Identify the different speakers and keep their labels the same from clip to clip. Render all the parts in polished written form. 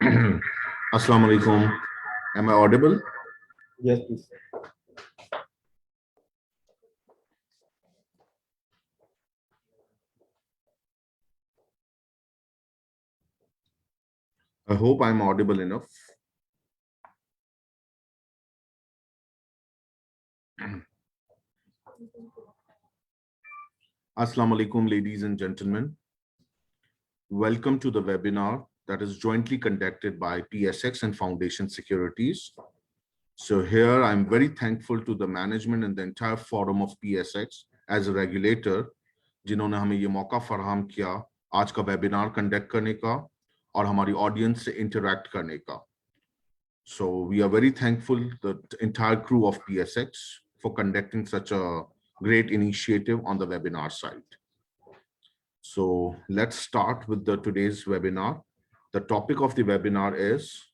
Speaker 1: Assalamu alaikum. Am I audible?
Speaker 2: Yes, please.
Speaker 1: I hope I'm audible enough. Assalamu alaikum, ladies and gentlemen. Welcome to the webinar that is jointly conducted by PSX and Foundation Securities. So here I'm very thankful to the management and the entire forum of PSX as a regulator, जिन्होंने हमें ये मौका फराहम किया आज का webinar conduct करने का और हमारी ऑडियंस से इंटरैक्ट करने का. So we are very thankful the entire crew of PSX for conducting such a great initiative on the webinar side. So let's start with today's webinar. The topic of the webinar is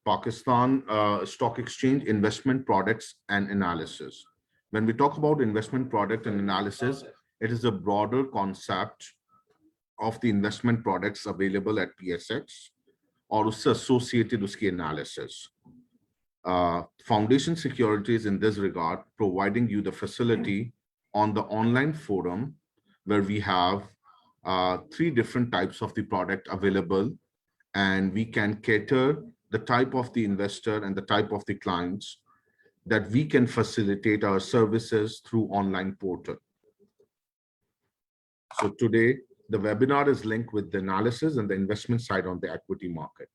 Speaker 1: Pakistan Stock Exchange Investment Products and Analysis. When we talk about investment product and analysis, it is a broader concept of the investment products available at PSX और उससे associated उसकी analysis. Foundation Securities in this regard providing you the facility on the online forum where we have 3 different types of the product available, and we can cater the type of the investor and the type of the clients that we can facilitate our services through online portal. So today, the webinar is linked with the analysis and the investment side on the equity market.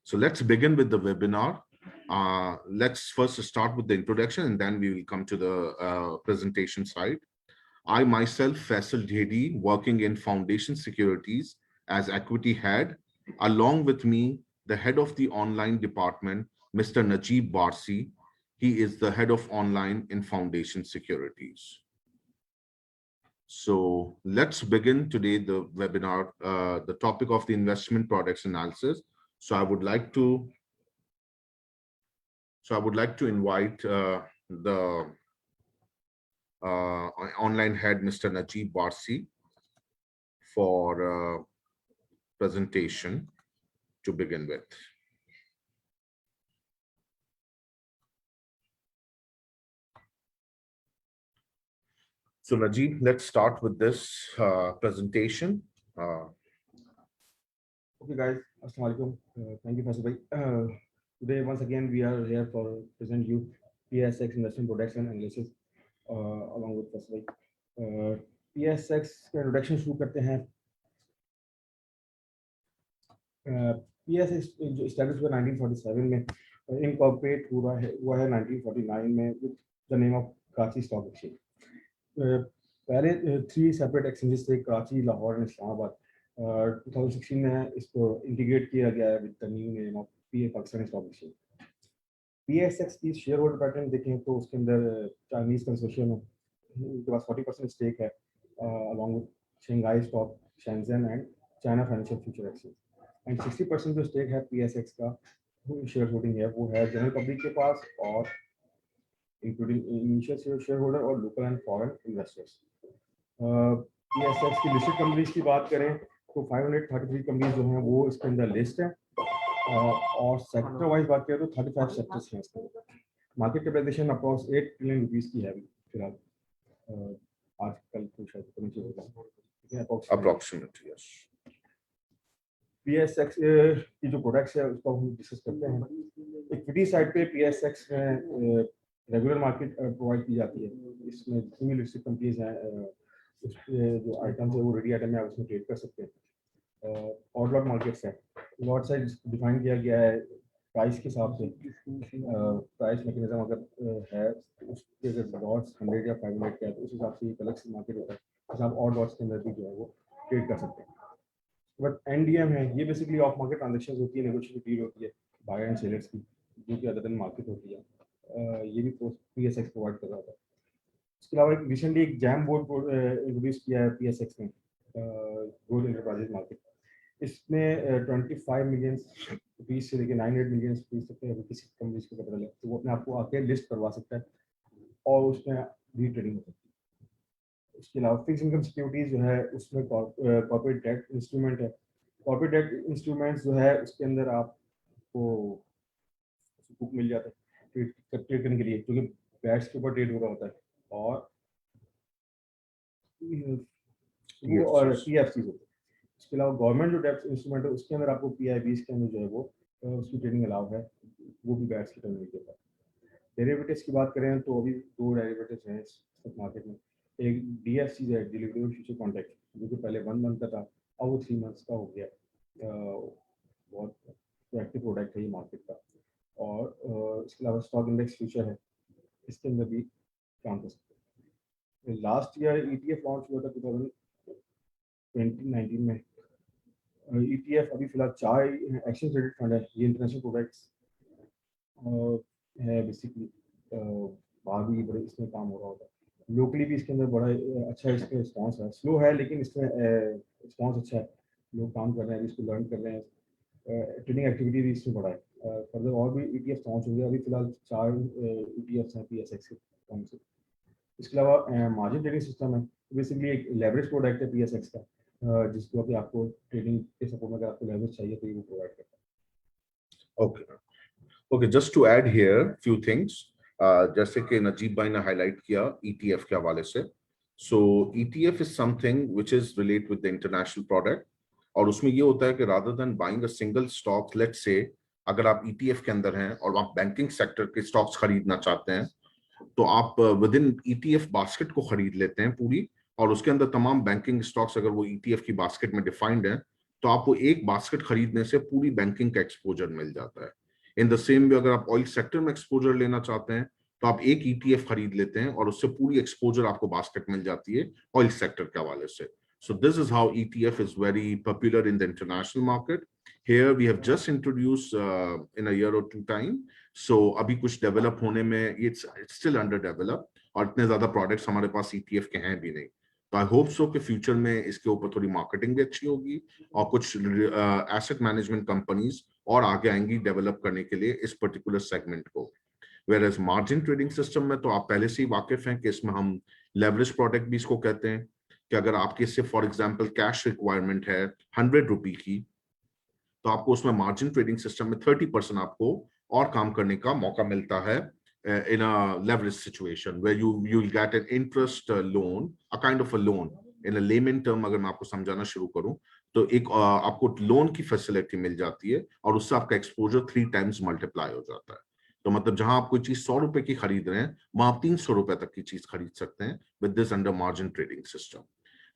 Speaker 1: So let's begin with the webinar. Let's first start with the introduction and then we will come to the presentation side. I myself, Faisal Dhedi, working in Foundation Securities as equity head, along with me, the head of the online department, Mr. Najib Barsi. He is the head of online in Foundation Securities. So let's begin today the webinar, the topic of the investment products analysis. So I would like to invite the online head, Mr. Najib Barsi, for presentation to begin with. So Najib, let's start with this presentation.
Speaker 2: Okay, guys. Assalamualaikum. Thank you, Faisal bhai. Today, once again, we are here for present you PSX investment products and analysis along with Faisal bhai. PSX का introduction शुरू करते हैं. PSX जो established हुआ 1947 में, incorporate हुआ है 1949 में with the name of Karachi Stock Exchange. पहले 3 separate exchanges थे, कराची, लाहौर और इस्लामाबाद. 2016 में इसको इंटीग्रेट किया गया है with the new name of Pakistan stock exchange. PSX की शेयर होल्डर पैटर्न देखें तो उसके अंदर चाइनीज कंसोर्शियम है, उनके पास 40% स्टेक है, along with Shanghai stock, Shenzhen and China financial future exchange. And 60% जो स्टेक है PSX का शेयर होल्डिंग है वो है जनरल पब्लिक के पास और इंक्लूडिंग इनिशियल शेयर होल्डर और local and foreign investors. PSX की लिस्टेड कंपनीज की बात करें तो 533 कंपनीज जो हैं वो इसके अंदर लिस्ट है, और सेक्टर वाइज बात करें तो 35 सेक्टर्स हैं इसके अंदर. Market capitalization approx 8 trillion rupees की है अभी फिलहाल. आज कल तो शायद नीचे होगा
Speaker 1: Approximately, yes.
Speaker 2: PSX की जो प्रोडक्ट्स है उसको हम डिस्कस करते हैं. इक्विटी साइड पे PSX में रेगुलर मार्केट प्रोवाइड की जाती है. इसमें जितनी लिस्टेड कंपनीज हैं उसके जो आइटम्स है वो रेडी आइटम है, उसमें ट्रेड कर सकते हैं. और लॉट मार्केट्स है, लॉट साइज डिफाइन किया गया है प्राइस के हिसाब से. प्राइस मैकेनिज्म अगर है उसके अगर लॉट्स 100 या 500 का है तो उस हिसाब से एक अलग से मार्केट होता है, जैसे आप और लॉट्स के अंदर भी जो है वो ट्रेड कर सकते हैं. बट NDM है, ये बेसिकली ऑफ मार्केट ट्रांजेक्शन होती है, नेगोशिएटेड डील होती है बायर एंड सेलर्स की, जो कि अदर देन मार्केट होती है. ये भी PSX प्रोवाइड कर रहा था. इसके अलावा एक रिसेंटली एक जैम बोर्ड इंट्रोड्यूस किया है PSX में, ग्रोथ एंटरप्राइजेज मार्केट. इसमें 25 मिलियन रुपीस से लेकर 900 मिलियन रुपीस तक है. किसी कंपनी को कैपिटल है तो वो अपने आप को आके लिस्ट करवा सकता है और उसमें भी ट्रेडिंग हो सकती है. इसके अलावा फिक्स इनकम सिक्योरिटीज जो है उसमें कॉर्पोरेट डेट इंस्ट्रूमेंट है, कॉर्पोरेट डेट इंस्ट्रूमेंट्स जो है उसके अंदर आपको बुक मिल जाता है ट्रेड करने के लिए, क्योंकि बैट्स के ऊपर ट्रेड हो रहा होता है, और वो
Speaker 1: Yes,
Speaker 2: और
Speaker 1: yes.
Speaker 2: पीएफसी होते हैं। इसके अलावा गवर्नमेंट जो डेट इंस्ट्रूमेंट है उसके अंदर आपको पीआईबीज के अंदर जो है वो उसकी ट्रेडिंग अलाउ है, वो भी बैट्स की ट्रेडिंग के ऊपर। डेरिवेटिव्स की बात करें तो अभी दो डेरिवेटिव्स हैं स्टॉक मार्केट में। एक डीएफसी है, डिलीवरेबल फ्यूचर कॉन्ट्रैक्ट, जो कि पहले 1 मंथ का था, अब वो 3 मंथ्स का हो गया। बहुत एक्टिव प्रोडक्ट है ये मार्केट का। और इसके अलावा स्टॉक इंडेक्स फ्यूचर है, इसके अंदर भी काम कर सकते हैं। लास्ट ईयर ईटीएफ लॉन्च हुआ था 2019 में। ईटीएफ अभी फिलहाल 4 एक्सचेंज ट्रेडेड फंड है, ये इंटरनेशनल प्रोडक्ट्स है बेसिकली। बाहर भी बड़े इसमें काम हो रहा होता है, लोकली भी इसके अंदर बड़ा अच्छा इसका रिस्पॉन्स है, स्लो है लेकिन इसमें रिस्पॉन्स अच्छा है, लोग काम कर रहे हैं, इसको लर्न कर रहे हैं, ट्रेडिंग एक्टिविटी भी इसमें बढ़ा है। फर्दर और भी ईटीएफ लॉन्च हो गया, अभी फिलहाल 4 ईटीएफ हैं पीएसएक्स के फॉर्म से। इसके अलावा मार्जिन ट्रेडिंग सिस्टम है, बेसिकली एक लेवरेज प्रोडक्ट है पीएसएक्स का, जिसको कि आपको ट्रेडिंग के सपोर्ट में अगर आपको लेवरेज चाहिए तो ये वो प्रोवाइड करता है।
Speaker 1: Okay. Okay, just to add here few things. जैसे कि नजीब भाई ने हाईलाइट किया ETF के हवाले से, so ETF is something which is relate with the international product, और उसमें ये होता है कि rather than buying a single stock, let's say अगर आप ETF के अंदर हैं और आप बैंकिंग सेक्टर के स्टॉक्स खरीदना चाहते हैं, तो आप विद इन ETF बास्केट को खरीद लेते हैं पूरी, और उसके अंदर तमाम बैंकिंग स्टॉक्स अगर वो ETF की बास्केट में डिफाइंड है, तो आपको एक बास्केट खरीदने से पूरी बैंकिंग का एक्सपोजर मिल जाता है। इन द सेम वे अगर आप ऑयल सेक्टर में एक्सपोजर लेना चाहते हैं, तो आप एक ETF खरीद लेते हैं और उससे पूरी एक्सपोजर आपको बास्केट मिल जाती है ऑयल सेक्टर के हवाले से। So this is how ETF is very popular in the international market. Here we have just introduced in a year or two time. So अभी कुछ डेवलप होने में, it's still under develop, और इतने ज्यादा प्रोडक्ट्स हमारे पास ETF के हैं भी नहीं। तो आई होप सो कि फ्यूचर में इसके ऊपर थोड़ी मार्केटिंग भी अच्छी होगी और कुछ एसेट मैनेजमेंट कंपनीज और आगे आएंगी डेवलप करने के लिए इस पर्टिकुलर सेगमेंट को। Whereas margin trading system में तो आप पहले से ही वाकिफ हैं कि इसमें हम लेवरेज प्रोडक्ट भी इसको कहते हैं, कि अगर आपके इससे फॉर एग्जांपल कैश रिक्वायरमेंट है 100 रुपए की, तो आपको उसमें मार्जिन ट्रेडिंग सिस्टम में 30% आपको और काम करने का मौका मिलता है in a leverage situation where you will get an interest loan, a kind of a loan in a layman term। अगर मैं आपको समझाना शुरू करूं तो एक आपको लोन की फैसिलिटी मिल जाती है और उससे आपका एक्सपोजर 3 टाइम्स मल्टीप्लाई हो जाता है। तो मतलब जहां आप कोई चीज 100 रुपए की खरीद रहे हैं, वहां आप 300 रुपए तक की चीज खरीद सकते हैं with this under margin trading system.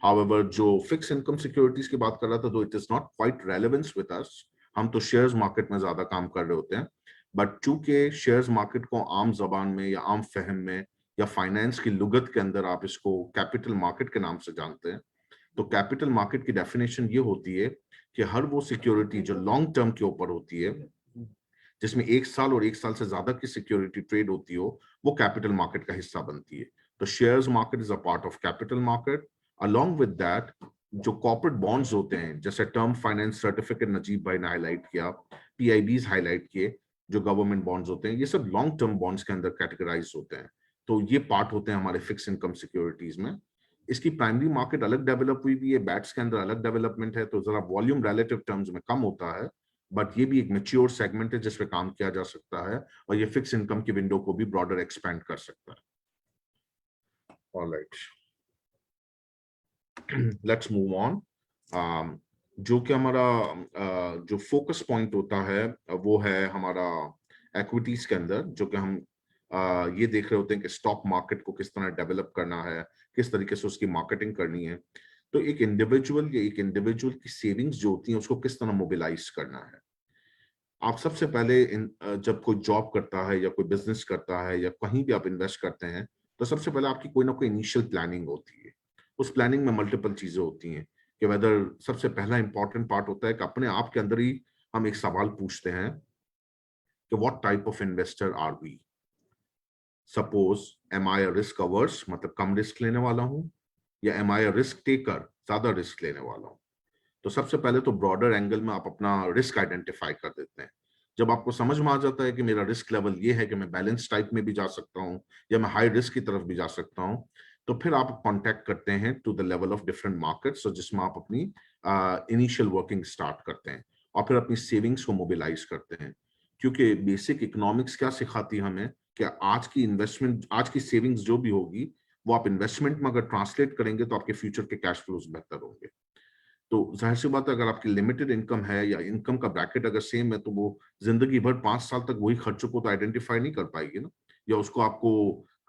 Speaker 1: However, जो फिक्स इनकम सिक्योरिटीज की बात कर रहा था, तो it is not quite relevance with us. हम तो शेयर्स मार्केट में ज्यादा काम कर रहे होते हैं, बट चूंकि शेयर्स मार्केट को आम जबान में या आम फहम में या फाइनेंस की लुगत के अंदर आप इसको कैपिटल मार्केट के नाम से जानते हैं, तो कैपिटल मार्केट की डेफिनेशन ये होती है कि हर वो सिक्योरिटी जो लॉन्ग टर्म के ऊपर होती है, जिसमें 1 साल और 1 साल से ज्यादा की सिक्योरिटी ट्रेड होती हो, वो कैपिटल मार्केट का हिस्सा बनती है। तो shares market is a part of capital market. Along with that, जो कॉर्पोरेट बॉन्ड्स होते हैं, जैसे टर्म फाइनेंस सर्टिफिकेट नजीब भाई ने हाईलाइट किया, पीआईबीज हाईलाइट किए, जो गवर्नमेंट बॉन्ड्स होते हैं, ये सब लॉन्ग टर्म बॉन्ड्स के अंदर कैटेगराइज होते हैं। तो ये पार्ट होते हैं हमारे फिक्स इनकम सिक्योरिटीज में। इसकी प्राइमरी मार्केट अलग डेवलप हुई भी है, बैट्स के अंदर अलग डेवलपमेंट है, तो जरा वॉल्यूम रिलेटिव टर्म्स में कम होता है, बट ये भी एक मैच्योर सेगमेंट है जिस पे काम किया जा सकता है, और ये फिक्स इनकम की विंडो को भी ब्रॉडर एक्सपेंड कर सकता है। Alright, let's move on. जो कि हमारा जो फोकस पॉइंट होता है वो है हमारा इक्विटीज के अंदर, जो कि हम ये देख रहे होते हैं कि स्टॉक मार्केट को किस तरह डेवलप करना है, किस तरीके से उसकी मार्केटिंग करनी है। तो एक इंडिविजुअल की सेविंग्स जो होती हैं उसको किस तरह मोबिलाइज करना है। आप सबसे पहले जब कोई जॉब करता है या कोई बिजनेस करता है या कहीं भी आप इन्वेस्ट करते हैं, तो सबसे पहले आपकी कोई ना कोई इनिशियल प्लानिंग होती है। उस प्लानिंग में मल्टीपल चीजें होती हैं कि वेदर, सबसे पहला इंपॉर्टेंट पार्ट होता है कि अपने आप के अंदर ही हम एक सवाल पूछते हैं कि what type of investor are we. Suppose, am I a risk averse, मतलब कम रिस्क लेने वाला हूं, या am I a risk taker, ज्यादा रिस्क लेने वाला हूं। तो सबसे पहले तो ब्रॉडर एंगल में आप अपना रिस्क आइडेंटिफाई कर देते हैं। जब आपको समझ में आ जाता है कि मेरा रिस्क लेवल ये है कि मैं बैलेंस टाइप में भी जा सकता हूँ या मैं हाई रिस्क की तरफ भी जा सकता हूँ, तो फिर आप कांटेक्ट करते हैं to the level of different markets, जिसमें आप अपनी इनिशियल वर्किंग स्टार्ट करते हैं और फिर अपनी सेविंग्स को मोबिलाइज करते हैं। क्योंकि बेसिक इकोनॉमिक्स क्या सिखाती है हमें कि आज की इन्वेस्टमेंट, आज की सेविंग्स जो भी होगी वो आप इन्वेस्टमेंट में अगर ट्रांसलेट करेंगे तो आपके फ्यूचर के कैश फ्लोज बेहतर होंगे। तो जाहिर सी बात है, अगर आपकी लिमिटेड इनकम है या इनकम का ब्रैकेट अगर सेम है, तो वो जिंदगी भर 5 साल तक वही खर्चों को तो आइडेंटिफाई नहीं कर पाएगी ना, या उसको आपको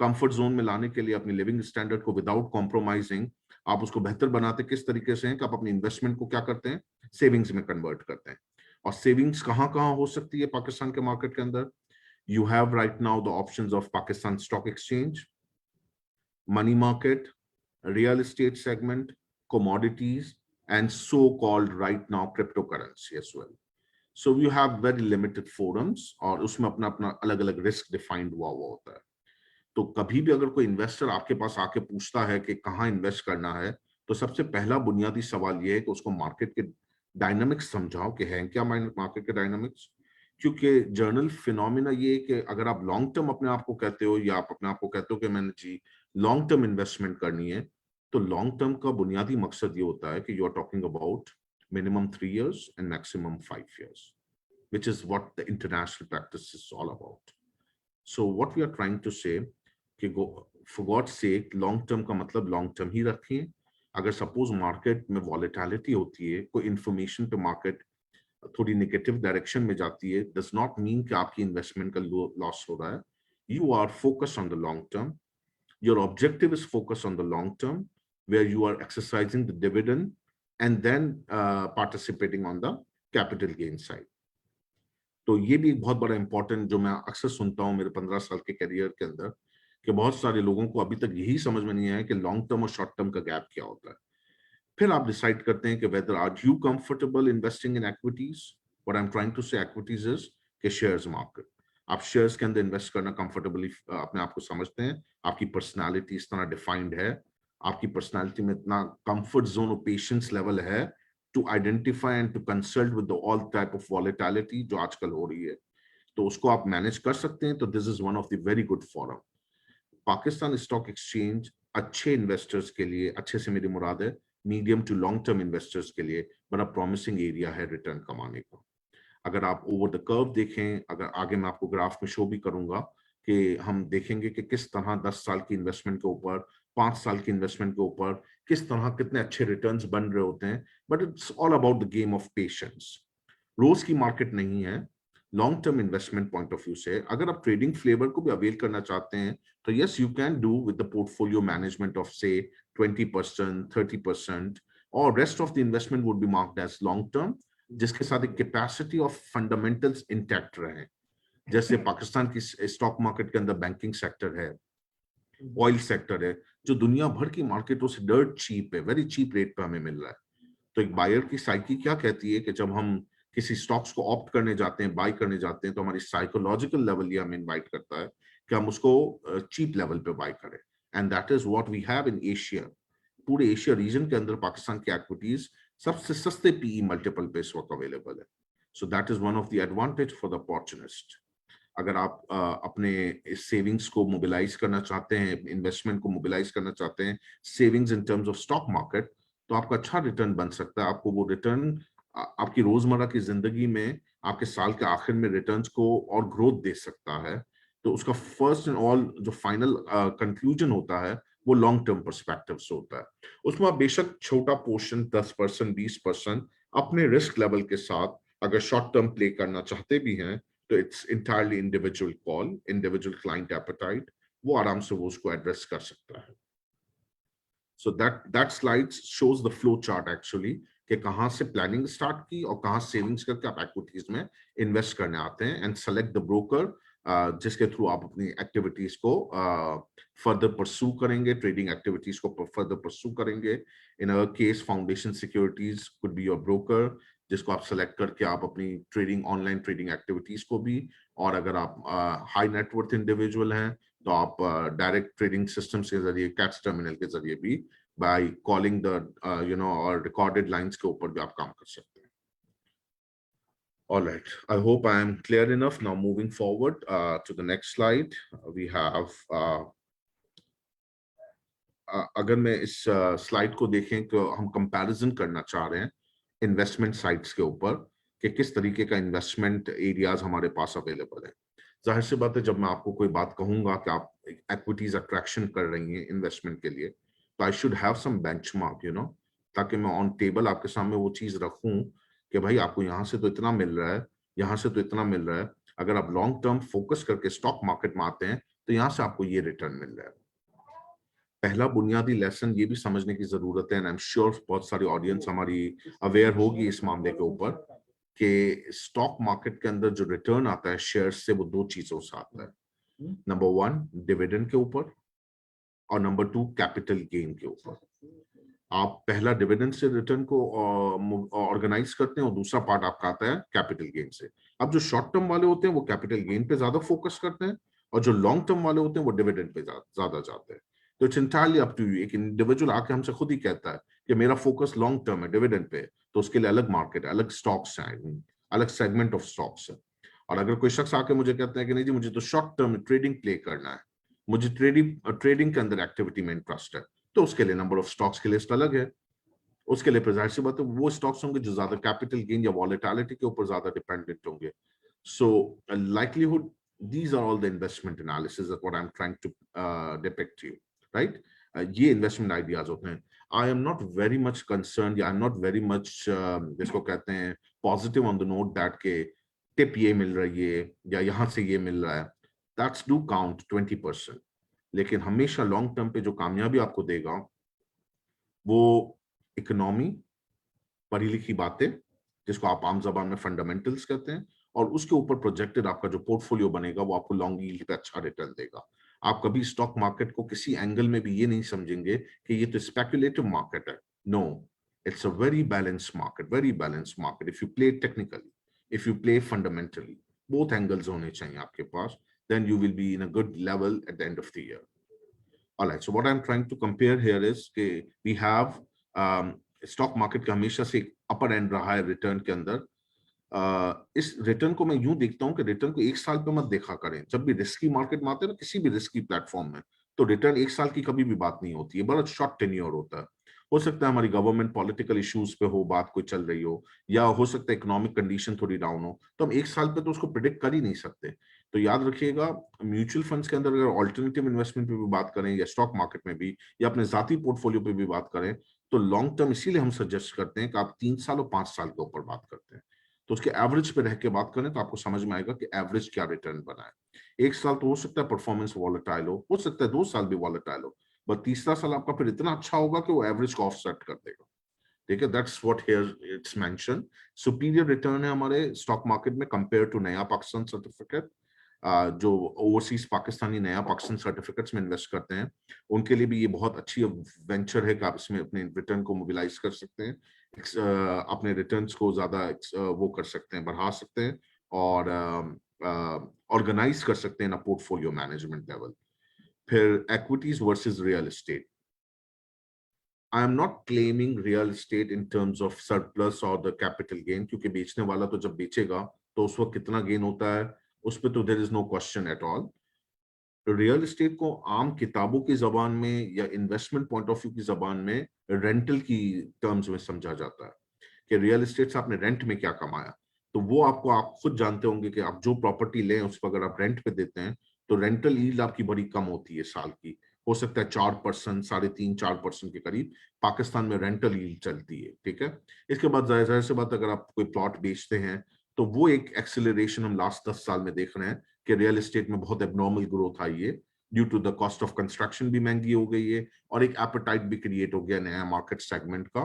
Speaker 1: कंफर्ट जोन में लाने के लिए अपनी लिविंग स्टैंडर्ड को विदाउट कॉम्प्रोमाइजिंग आप उसको बेहतर बनाते किस तरीके से हैं कि आप अपनी इन्वेस्टमेंट को क्या करते हैं, सेविंग्स में कन्वर्ट करते हैं। और सेविंग्स कहाँ कहाँ हो सकती है पाकिस्तान के मार्केट के अंदर? You have right now the options of Pakistan stock exchange, money market, real estate segment, commodities, and so-called right now cryptocurrency as well. So you have very limited forums और उसमें अपना अपना अलग अलग रिस्क डिफाइंड हुआ होता है। तो कभी भी अगर कोई इन्वेस्टर आपके पास आके पूछता है कि कहाँ इन्वेस्ट करना है, तो सबसे पहला बुनियादी सवाल ये है कि उसको मार्केट के डायनामिक्स समझाओ कि हैं क्या मार्केट के डायनामिक्स। क्योंकि जर्नल फिनोमिना ये है कि अगर आप लॉन्ग टर्म अपने आप को कहते हो या आप अपने आप को कहते हो कि मैंने जी लॉन्ग टर्म इन्वेस्टमेंट करनी है, तो लॉन्ग टर्म का बुनियादी मकसद ये होता है कि you are talking about minimum 3 years and maximum 5 years, which is what the international practice is all about. So what we are trying to say कि for God's sake long term का मतलब लॉन्ग टर्म ही रखिए। अगर suppose market में volatility होती है, कोई information पे मार्केट थोड़ी नेगेटिव डायरेक्शन में जाती है, डज नॉट मीन कि आपकी इन्वेस्टमेंट का लॉस हो रहा है। You are focus on the long term, your objective is focus on the long term, where you are exercising the dividend and then participating on the capital gain side. तो ये भी एक बहुत बड़ा इंपॉर्टेंट जो मैं अक्सर सुनता हूँ मेरे 15 साल के करियर के अंदर, कि बहुत सारे लोगों को अभी तक यही समझ में नहीं आया कि लॉन्ग टर्म और शॉर्ट टर्म का गैप क्या होता है। फिर आप डिसाइड करते हैं कि whether are you comfortable investing in equities. What I am trying to say equities is कि शेयर्स मार्केट, आप शेयर्स के अंदर इन्वेस्ट करना कंफर्टेबली अपने आप को समझते हैं, आपकी पर्सनालिटी इस तरह डिफाइंड है, आपकी पर्सनालिटी में इतना कंफर्ट जोन और पेशेंस लेवल है to identify and to consult with all type of volatility जो आजकल हो रही है, तो उसको आप मैनेज कर सकते हैं। तो this is one of the very good forum. Pakistan stock exchange अच्छे इन्वेस्टर्स के लिए, अच्छे से मेरी मुराद है medium to long term investors के लिए बड़ा प्रॉमिसिंग एरिया है रिटर्न कमाने का। अगर आप ओवर द कर्व देखें, अगर आगे मैं आपको ग्राफ में शो भी करूंगा कि हम देखेंगे कि किस तरह 10 साल की इन्वेस्टमेंट के ऊपर, 5 साल की इन्वेस्टमेंट के ऊपर किस तरह कितने अच्छे रिटर्न्स बन रहे होते हैं। But it's all about the game of patience. रोज की मार्केट नहीं है। Long term investment point of view से अगर आप ट्रेडिंग फ्लेवर को भी अवेल करना चाहते हैं, तो yes you can do with the portfolio management of say 20%, 30%, और rest of the investment would be marked as long term, जिसके साथ एक कैपेसिटी ऑफ फंडामेंटल्स इंटैक्ट रहे। जैसे पाकिस्तान की स्टॉक मार्केट के अंदर बैंकिंग सेक्टर है, ऑयल सेक्टर है, जो दुनिया भर की मार्केटों से डर्ट चीप है, वेरी चीप रेट पे हमें मिल रहा है। तो एक बायर की साइकी क्या कहती है कि जब हम किसी स्टॉक्स को ऑप्ट करने जाते हैं, बाय करने जाते हैं, तो हमारी साइकोलॉजिकल लेवल ये हमें इनवाइट करता है कि हम उसको चीप लेवल पे बाय करें। And that is what we have in Asia. पूरे एशिया रीजन के अंदर पाकिस्तान की एक्विटीज सबसे सस्ते पीई मल्टीपल पे इस वक्त अवेलेबल है। So that is one of the advantage for the opportunist. अगर आप अपने सेविंग्स को मोबिलाइज करना चाहते हैं, इन्वेस्टमेंट को मोबिलाइज करना चाहते हैं, savings in terms of stock market, तो आपका अच्छा रिटर्न बन सकता है। आपको वो रिटर्न आपकी रोजमर्रा की जिंदगी में, आपके साल के आखिर में रिटर्न्स को और ग्रोथ दे सकता है। तो उसका फर्स्ट एंड ऑल जो फाइनल कंक्लूजन होता है वो लॉन्ग टर्म पर्सपेक्टिव से होता है। उसमें आप बेशक छोटा पोर्शन 10%, 20% अपने रिस्क लेवल के साथ अगर शॉर्ट टर्म प्ले करना चाहते भी हैं, तो it's entirely individual call, individual client appetite, वो आराम से वो उसको एड्रेस कर सकता है। So that slide shows the flow chart actually कि कहाँ से प्लानिंग स्टार्ट की और कहाँ सेविंग्स करके आप एक्विटीज में इन्वेस्ट करने आते हैं, एंड सेलेक्ट द ब्रोकर जिसके थ्रू आप अपनी एक्टिविटीज को फर्दर परस्यू करेंगे, ट्रेडिंग एक्टिविटीज को फर्दर परस्यू करेंगे। In our case Foundation Securities could be your broker, जिसको आप सेलेक्ट करके आप अपनी ट्रेडिंग, ऑनलाइन ट्रेडिंग एक्टिविटीज को भी, और अगर आप हाई नेटवर्थ इंडिविजुअल हैं तो आप डायरेक्ट ट्रेडिंग सिस्टम्स के जरिए, कैट्स टर्मिनल के जरिए भी by calling the or recorded lines के ऊपर भी आप काम कर सकते हैं। All right, I hope I am clear enough. Now moving forward to the next slide, we have अगर मैं इस स्लाइड को देखें तो हम कंपैरिजन करना चाह रहे हैं इन्वेस्टमेंट साइट्स के ऊपर कि किस तरीके का इन्वेस्टमेंट एरियाज हमारे पास अवेलेबल है। जाहिर सी बात है, जब मैं आपको कोई बात कहूंगा कि आप एक्विटीज अट्रैक्शन कर रही हैं इन्वेस्टमेंट के लिए, तो I should have some benchmark, ताकि मैं ऑन टेबल आपके सामने वो चीज रखूं कि भाई आपको यहाँ से तो इतना मिल रहा है, यहाँ से तो इतना मिल रहा है। अगर आप लॉन्ग टर्म फोकस करके स्टॉक मार्केट में आते हैं तो यहाँ से आपको ये रिटर्न मिल रहा है। पहला बुनियादी लेसन ये भी समझने की जरूरत है, एंड आई एम श्योर बहुत सारी ऑडियंस हमारी अवेयर होगी इस मामले के ऊपर, कि स्टॉक मार्केट के अंदर जो रिटर्न आता है शेयर से, वो दो चीजों से आता है। नंबर 1 डिविडेंड के ऊपर, और नंबर 2 कैपिटल गेन के ऊपर। आप पहला डिविडेंड से रिटर्न को ऑर्गेनाइज करते हैं और दूसरा पार्ट आपका आता है कैपिटल गेन से। अब जो शॉर्ट टर्म वाले होते हैं वो कैपिटल गेन पे ज्यादा फोकस करते हैं, और जो लॉन्ग टर्म वाले होते हैं वो डिविडेंड पे ज्यादा जाते हैं। तो it's entirely up to you. एक इंडिविजुअल आके हमसे खुद ही कहता है कि मेरा फोकस लॉन्ग टर्म है, डिविडेंड पे, तो उसके लिए अलग मार्केट है, अलग स्टॉक्स हैं, अलग सेगमेंट ऑफ स्टॉक्स है। और अगर कोई शख्स आके मुझे कहता है कि नहीं जी मुझे तो शॉर्ट टर्म ट्रेडिंग प्ले करना है, मुझे ट्रेडिंग के अंदर एक्टिविटी में इंटरेस्ट है, तो उसके लिए नंबर ऑफ स्टॉक्स की लिस्ट अलग है। उसके लिए जाहिर सी बात है वो स्टॉक्स होंगे जो ज्यादा कैपिटल गेन या वॉलेटिलिटी के ऊपर ज्यादा डिपेंडेंट होंगे। सो likelihood, these are all the investment analysis that what I'm trying to depict to you, right? ये investment ideas होते हैं। I am not very much concerned, या I'm not very much जिसको कहते हैं positive on the note that के tip ये मिल रही है या यहाँ से ये मिल रहा है। That's do count 20%, लेकिन हमेशा लॉन्ग टर्म पे जो कामयाबी आपको देगा वो इकोनॉमी, पढ़ी लिखी बातें, जिसको आप आम जबान में फंडामेंटल्स कहते हैं, और उसके ऊपर प्रोजेक्टेड आपका जो पोर्टफोलियो बनेगा वो आपको लॉन्ग यील्ड पे अच्छा रिटर्न देगा। आप कभी स्टॉक मार्केट को किसी एंगल में भी ये नहीं समझेंगे कि ये तो स्पेकुलेटिव मार्केट है। No, it's a very balanced market, very balanced market. If you play technically, if you play fundamentally, both angles होने चाहिए आपके पास, then you will be in a good level at the end of the year. All right, so what I'm trying to compare here is कि we have stock market का हमेशा से अपर and रहा है रिटर्न के अंदर। इस रिटर्न को मैं यूं देखता हूं कि रिटर्न को एक साल पे मत देखा करें। जब भी रिस्की मार्केट में आते हैं ना, किसी भी रिस्की प्लेटफॉर्म में, तो रिटर्न एक साल की कभी भी बात नहीं होती है, बड़ा शॉर्ट टेन्योर होता है। हो सकता है हमारी गवर्नमेंट पॉलिटिकल इश्यूज पे हो, बात कोई चल रही हो, या हो सकता है इकोनॉमिक कंडीशन थोड़ी डाउन हो, तो हम एक साल पे तो उसको प्रिडिक्ट कर ही नहीं सकते। तो याद रखिएगा, म्यूचुअल फंड्स के अंदर अगर ऑल्टरनेटिव इन्वेस्टमेंट पे भी बात करें, या स्टॉक मार्केट में भी, या अपने जाती पोर्टफोलियो पे भी बात करें, तो लॉन्ग टर्म इसीलिए हम सजेस्ट करते हैं कि आप 3 साल और 5 साल के ऊपर बात करते हैं। तो उसके एवरेज पे रह के बात करें तो आपको समझ में आएगा कि एवरेज क्या रिटर्न बना है। एक साल तो हो सकता है परफॉर्मेंस वॉलेटाइल हो सकता है 2 साल भी वॉलेटाइल हो, बट तीसरा साल आपका फिर इतना अच्छा होगा कि वो एवरेज को ऑफसेट कर देगा। ठीक है, that's what here it's mention. Superior return है हमारे स्टॉक मार्केट में कंपेयर टू नया पाकिस्तान सर्टिफिकेट। जो ओवरसीज पाकिस्तानी नया पाकिस्तान सर्टिफिकेट्स में इन्वेस्ट करते हैं, उनके लिए भी ये बहुत अच्छी वेंचर है कि आप इसमें अपने रिटर्न को मोबिलाइज कर सकते हैं, अपने रिटर्न्स को ज्यादा वो कर सकते हैं, बढ़ा सकते हैं, और ऑर्गेनाइज कर सकते हैं ना पोर्टफोलियो मैनेजमेंट लेवल। फिर equities versus real estate. I am not claiming real estate in terms of surplus और द कैपिटल गेन, क्योंकि बेचने वाला तो जब बेचेगा तो उस वक्त कितना गेन होता है उस पर तो there is no question at all. Real estate को आम किताबों की जबान में या इन्वेस्टमेंट पॉइंट ऑफ व्यू की जबान में रेंटल की टर्म्स में समझा जाता है कि रियल एस्टेट से आपने रेंट में क्या कमाया। तो वो आपको, आप खुद जानते होंगे कि आप जो प्रॉपर्टी लें उस पर अगर आप रेंट पे देते हैं तो रेंटल यील्ड आपकी बड़ी कम होती है साल की, हो सकता है 4%, 3.5-4% के करीब पाकिस्तान में रेंटल यील्ड चलती है। ठीक है, इसके बाद जाहिर सी बात, अगर आप कोई प्लॉट बेचते हैं तो वो एक एक्सेलरेशन हम लास्ट 10 साल में देख रहे हैं कि रियल एस्टेट में बहुत एबनॉर्मल ग्रोथ आई है, due to the cost of construction भी महंगी हो गई है, और एक एपेटाइट भी क्रिएट हो गया नया मार्केट सेगमेंट का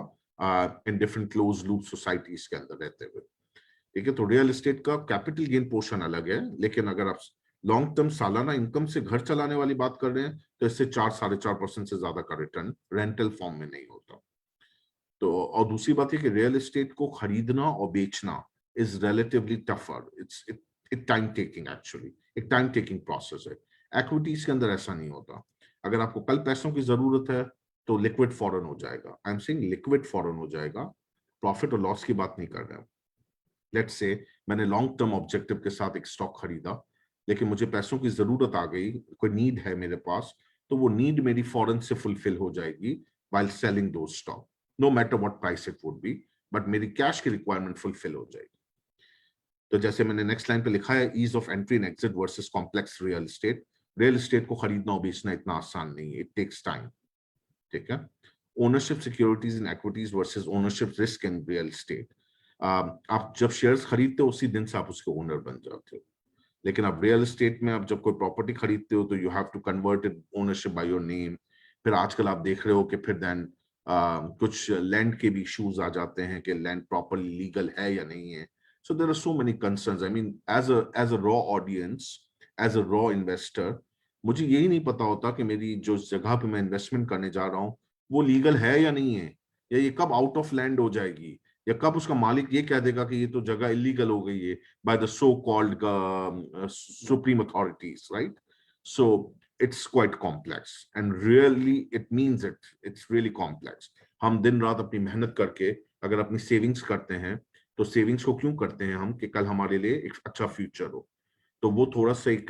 Speaker 1: in different close loop societies के अंदर रहते हुए। ठीक है, तो रियल एस्टेट का कैपिटल गेन पोर्शन अलग है, लेकिन अगर आप लॉन्ग टर्म सालाना इनकम से घर चलाने वाली बात कर रहे हैं तो इससे 4-4.5% से ज्यादा का रिटर्न रेंटल फॉर्म में नहीं होता। तो और दूसरी बात है कि रियल एस्टेट को खरीदना और बेचना is relatively tougher, it time taking, actually एक टाइम टेकिंग प्रोसेस है। एक्विटीज के अंदर ऐसा नहीं होता। अगर आपको कल पैसों की जरूरत है तो लिक्विड फॉरन हो जाएगा। आई एम सेइंग लिक्विड फॉरन हो जाएगा, प्रॉफिट और लॉस की बात नहीं कर रहे हैं। लेट्स से मैंने लॉन्ग टर्म ऑब्जेक्टिव के साथ एक स्टॉक खरीदा, लेकिन मुझे पैसों की जरूरत आ गई, कोई नीड है मेरे पास, तो वो नीड मेरी फौरन से फुलफिल हो जाएगी while selling those stock, no matter what price it would be, but मेरी कैश की रिक्वायरमेंट फुलफिल हो जाएगी। तो जैसे मैंने नेक्स्ट लाइन पे लिखा है, ease of entry and exit versus complex real estate. Real estate को खरीदना और बेचना इतना आसान नहीं है, इट टेक्स टाइम, ठीक है। Ownership securities in equities versus ownership risk in real estate. आप जब शेयर्स खरीदते हो उसी दिन से आप उसके ओनर बन जाते हो, लेकिन आप रियल एस्टेट में आप जब कोई प्रॉपर्टी खरीदते हो तो you have to convert it ownership by your name. फिर आजकल आप देख रहे हो कि फिर देन कुछ लैंड के भी इश्यूज आ जाते हैं कि लैंड प्रॉपरली लीगल है या नहीं है। So there are so many concerns. I mean as a raw audience, as a raw investor, मुझे यही नहीं पता होता कि मेरी जो जगह पे मैं इन्वेस्टमेंट करने जा रहा हूँ वो लीगल है या नहीं है, या ये कब आउट ऑफ लैंड हो जाएगी, या कब उसका मालिक ये कह देगा कि ये तो जगह इलीगल हो गई है by the so-called supreme authorities, right? So it's quite complex, and really it means it's really complex. हम दिन रात अपनी मेहनत करके अगर अपनी सेविंग्स करते हैं तो सेविंग्स को क्यों करते हैं हम, कि कल हमारे लिए एक अच्छा फ्यूचर हो। तो वो थोड़ा सा एक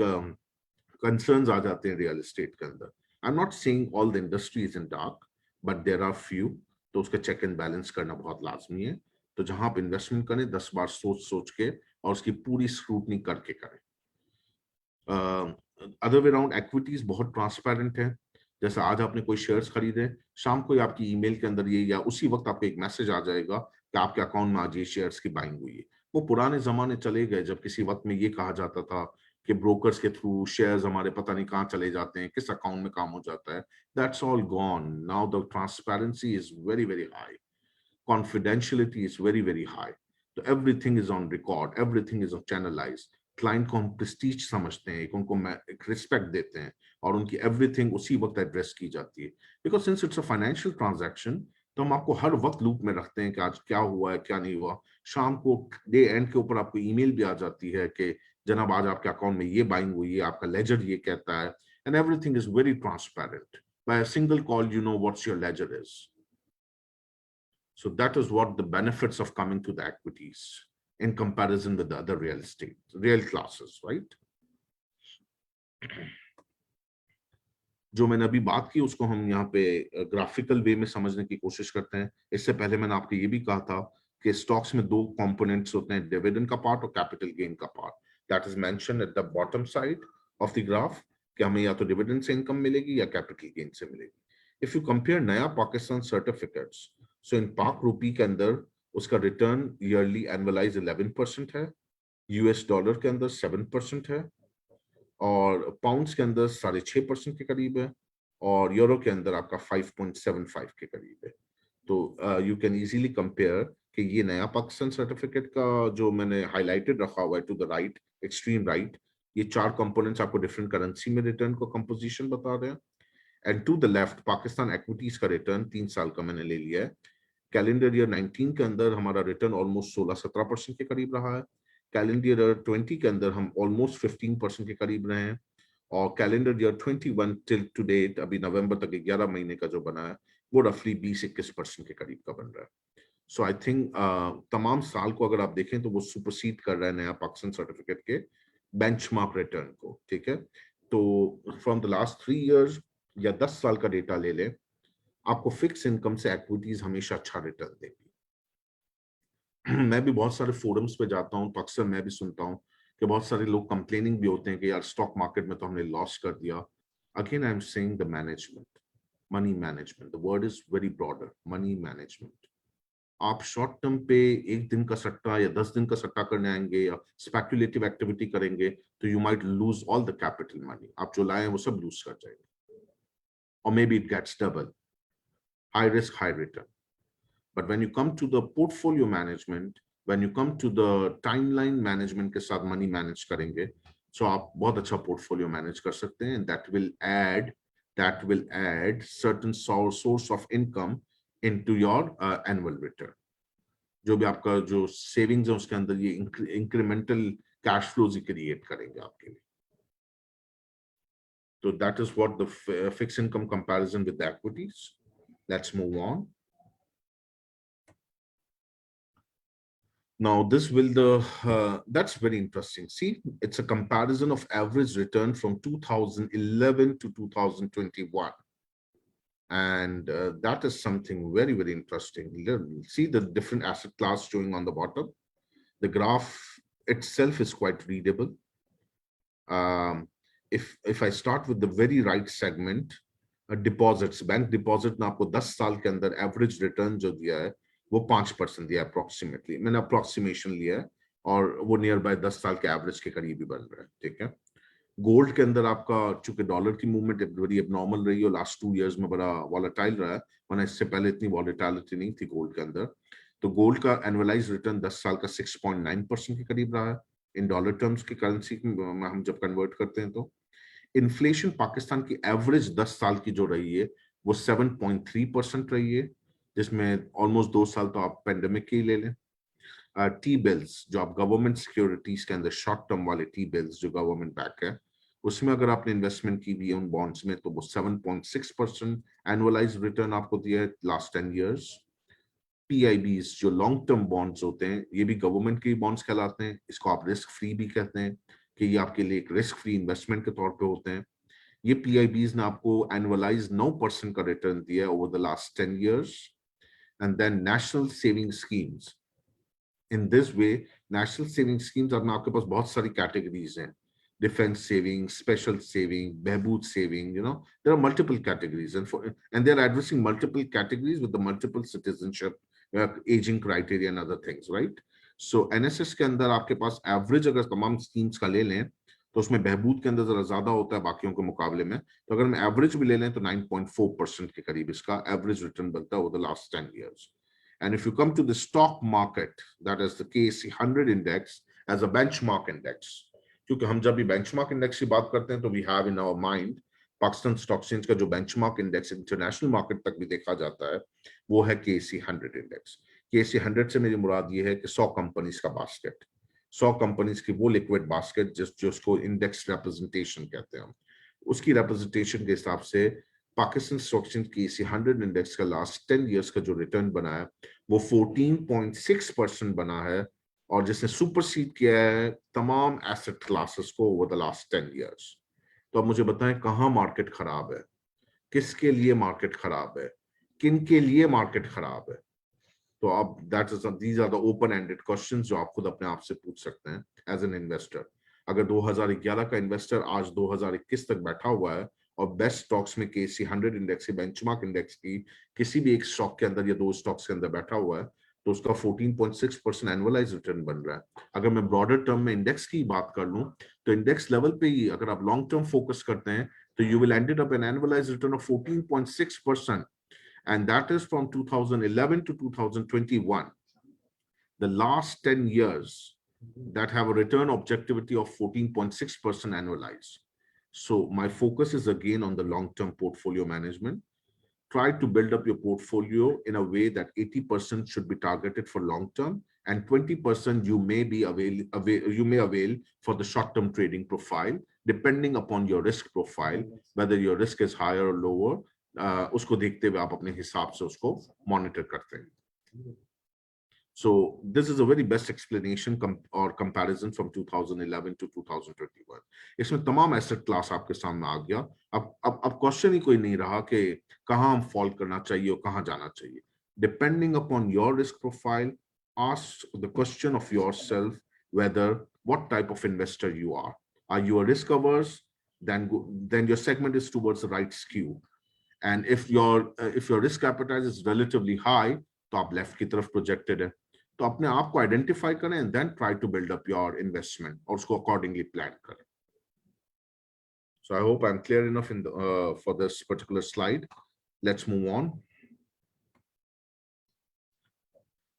Speaker 1: कंसर्न्स आ जाते हैं रियल एस्टेट के अंदर। I am not saying all the industry is in dark, but there are few, तो उसका चेक एंड बैलेंस करना बहुत लाजमी है। तो जहां आप इन्वेस्टमेंट करें 10 बार सोच सोच के और उसकी पूरी स्क्रूटनी करके करें। अदर वे राउंड एक्विटीज बहुत ट्रांसपेरेंट है। जैसे आज आपने कोई शेयर्स खरीदे, शाम को ही आपकी ईमेल के अंदर ये या उसी वक्त आपको एक मैसेज आ जाएगा कि आपके अकाउंट में आज ये शेयर्स की बाइंग हुई है। वो पुराने जमाने चले गए जब किसी वक्त में ये कहा जाता था कि ब्रोकर्स के थ्रू शेयर्स हमारे पता नहीं कहाँ चले जाते हैं, किस अकाउंट में काम हो जाता है। That's all gone now. The transparency is very very high, confidentiality is very very high, तो everything is on record, everything is channelized। Client को हम प्रेस्टीज समझते हैं, उनको एक रिस्पेक्ट देते हैं और उनकी एवरीथिंग उसी वक्त एड्रेस की जाती है। Because since it's a financial transaction तो हम आपको हर वक्त लूप में रखते हैं कि आज क्या हुआ है क्या नहीं हुआ। शाम को डे एंड के ऊपर आपको ईमेल भी आ जाती है कि जनाब आज आपके अकाउंट में ये बाइंग हुई है, आपका लेजर ये कहता है, and everything is very transparent. By a single call you know what's your ledger is. So that is what the benefits of coming to the equities in comparison with the other real estate, real classes, right? जो मैंने अभी बात की उसको हम यहाँ पे graphical वे में समझने की कोशिश करते हैं। इससे पहले मैंने आपको ये भी कहा था कि स्टॉक्स में दो कंपोनेंट्स होते हैं, डिविडेंड का पार्ट और कैपिटल गेन का part. That is mention at the bottom side of the graph कि हमें या तो डिविडेंड से इनकम मिलेगी या कैपिटल गेन से मिलेगी। इफ यू कंपेयर नया पाकिस्तान सर्टिफिकेट्स, सो इन पाक रुपी के अंदर उसका रिटर्न ईयरली एनुअलाइज 11% है, यूएस डॉलर के अंदर 7% है, और पाउंड्स के अंदर 6.5% के करीब है, और यूरो के अंदर आपका 5.75 के करीब है। तो यू कैन इजीली कंपेयर कि ये नया पाकिस्तान सर्टिफिकेट का जो मैंने हाईलाइटेड रखा हुआ है to the right, extreme right, ये चार कंपोनेंट्स आपको डिफरेंट करेंसी में रिटर्न को कंपोजिशन बता रहे हैं। And to the left Pakistan equities का रिटर्न 3 साल का मैंने ले लिया है। कैलेंडर ईयर 19 के अंदर हमारा रिटर्न ऑलमोस्ट 16-17% के करीब रहा है। कैलेंडर ईयर 20 के अंदर हम ऑलमोस्ट 15% के करीब रहे हैं, और calendar year 21 till to date अभी नवंबर तक 11 महीने का जो बना है वो रफली 20-21% के करीब का बन रहा है। सो आई थिंक तमाम साल को अगर आप देखें तो वो सुपरसीड कर रहा है नया पाकिस्तान सर्टिफिकेट के बेंचमार्क रिटर्न को, ठीक है। तो फ्रॉम द लास्ट 3 इयर्स या 10 साल का डेटा ले लें, आपको फिक्स इनकम से इक्विटीज हमेशा अच्छा रिटर्न देगी। मैं भी बहुत सारे फोरम्स पे जाता हूँ तो अक्सर मैं भी सुनता हूँ कि बहुत सारे लोग कंप्लेनिंग भी होते हैं कि यार स्टॉक मार्केट में तो हमने लॉस कर दिया। Again I am saying the management, money management, the word is very broader, money management. आप शॉर्ट टर्म पे एक दिन का सट्टा या 10 दिन का सट्टा करने आएंगे या स्पेक्युलेटिव एक्टिविटी करेंगे तो you might lose all the capital money, आप जो लाए हैं वो सब लूज कर जाएंगे, और maybe it gets double, high risk, high return. But when you come to the portfolio management, when you come to the timeline management के साथ money manage करेंगे, so आप बहुत अच्छा portfolio manage कर सकते हैं, and that will add certain source of income into your annual return. जो भी आपका जो savings है उसके अंदर ये incremental cash flows ही create करेंगे आपके लिए। So that is what the fixed income comparison with the equities. Let's move on. Now this will that's very interesting. See, it's a comparison of average return from 2011 to 2021. And that is something very, very interesting. See the different asset class showing on the bottom. The graph itself is quite readable. If I start with the very right segment, deposits, bank deposit ने आपको 10 साल के अंदर average return जो दिया है वो 5% दिया अप्रोक्सीमेटली, मैंने अप्रोक्सीमेशन लिया है और वो नियर बाय 10 साल के एवरेज के करीब ही बन रहा है, ठीक है। गोल्ड के अंदर आपका चूंकि डॉलर की मूवमेंट बड़ी एबनॉर्मल रही है, लास्ट 2 इयर्स में बड़ा वॉलेटाइल रहा है, वरना इससे पहले इतनी वॉलेटिलिटी नहीं थी गोल्ड के अंदर। तो गोल्ड का एनुअलाइज रिटर्न 10 साल का 6.9% के करीब रहा है इन डॉलर टर्म्स की करेंसी में हम जब कन्वर्ट करते हैं। तो इन्फ्लेशन पाकिस्तान की एवरेज 10 साल की जो रही है वो 7.3% रही है, जिसमें ऑलमोस्ट 2 साल तो आप पेंडेमिक के ही ले लें। टी बिल्स जो आप गवर्नमेंट सिक्योरिटीज के अंदर शॉर्ट टर्म वाले टी बिल्स जो गवर्नमेंट बैक है, उसमें अगर आपने इन्वेस्टमेंट की हुई है उन बॉन्ड्स में तो वो 7.6% एनुअलाइज रिटर्न आपको दिया है लास्ट 10 इयर्स। पीआईबीज जो लॉन्ग टर्म बॉन्ड्स होते हैं, ये भी गवर्नमेंट के बॉन्ड्स कहलाते हैं, इसको आप रिस्क फ्री भी कहते हैं कि ये आपके लिए एक रिस्क फ्री इन्वेस्टमेंट के तौर पे होते हैं। ये पीआईबीज ने आपको एनुअलाइज 9% का रिटर्न दिया है over the last 10 years. And then national saving schemes, in this way national saving schemes अब आपके पास बहुत सारी कैटेगरीज हैं, defence saving, special saving, Behbood saving, you know there are multiple categories and they are addressing multiple categories with the multiple citizenship, aging criteria and other things, right? So NSS के अंदर आपके पास average अगर तमाम schemes का ले लें तो उसमें बहबूद के अंदर जरा ज्यादा होता है बाकियों के मुकाबले में, तो अगर हम एवरेज भी ले लें तो 9.4% के करीब इसका एवरेज रिटर्न बनता है over the last 10 years. And if you come to the stock market, that is the KSE 100 index as a benchmark index, क्योंकि हम जब भी बेंचमार्क इंडेक्स की बात करते हैं तो we have in our mind Pakistan stock exchange का जो बेंचमार्क इंडेक्स इंटरनेशनल मार्केट तक भी देखा जाता है वो है KSE 100 इंडेक्स। KSE 100 से मेरी मुराद ये है कि 100 कंपनीज का बास्केट, 100 कंपनीज की वो लिक्विड बास्केट जो उसको इंडेक्स रिप्रेजेंटेशन कहते हैं, उसकी रिप्रेजेंटेशन के हिसाब से Pakistan stock exchange KSE 100 index का लास्ट 10 इयर्स का जो रिटर्न बना है वो 14.6% बना है, और जिसने सुपरसीड किया है तमाम एसेट क्लासेस को ओवर द लास्ट 10 इयर्स। तो अब मुझे बताएं कहां मार्केट खराब है, किसके लिए मार्केट खराब है, किन के लिए मार्केट खराब है। तो अब that is these are the open ended questions जो आप खुद अपने आप से पूछ सकते हैं एज एन इन्वेस्टर। अगर 2011 का इन्वेस्टर आज 2021 तक बैठा हुआ है और बेस्ट स्टॉक्स में KSE 100 इंडेक्स की, बेंचमार्क इंडेक्स की किसी भी एक स्टॉक के अंदर या दो स्टॉक्स के अंदर बैठा हुआ है तो उसका 14.6% एनुअलाइज रिटर्न बन रहा है। अगर मैं ब्रॉडर टर्म में इंडेक्स की बात कर लूं तो इंडेक्स लेवल पे ही अगर आप लॉन्ग टर्म फोकस करते हैं तो you will ended up an annualise return of 14.6%, and that is from 2011 to 2021, the last 10 years that have a return objectivity of 14.6% annualized. So my focus is again on the long-term portfolio management. Try to build up your portfolio in a way that 80% should be targeted for long-term and 20% you may avail for the short-term trading profile, depending upon your risk profile, whether your risk is higher or lower. उसको देखते हुए आप अपने हिसाब से उसको monitor करते हैं। So this is a very best explanation or comparison from 2011 to 2021. इसमें तमाम एसेट क्लास आपके सामने आ गया। अब क्वेश्चन ही कोई नहीं रहा कि कहाँ हम फॉल करना चाहिए और कहाँ जाना चाहिए। Depending upon your risk profile, ask the question of yourself whether what type of investor you are. Are you a risk averse? Then your segment is towards the right skew. And if your risk appetite is relatively high, तो आप left की तरफ projected है। तो अपने आप को identify करें and then try to build up your investment और उसको अकॉर्डिंगली प्लान करें। So I hope I'm clear enough for this particular slide. Let's move on.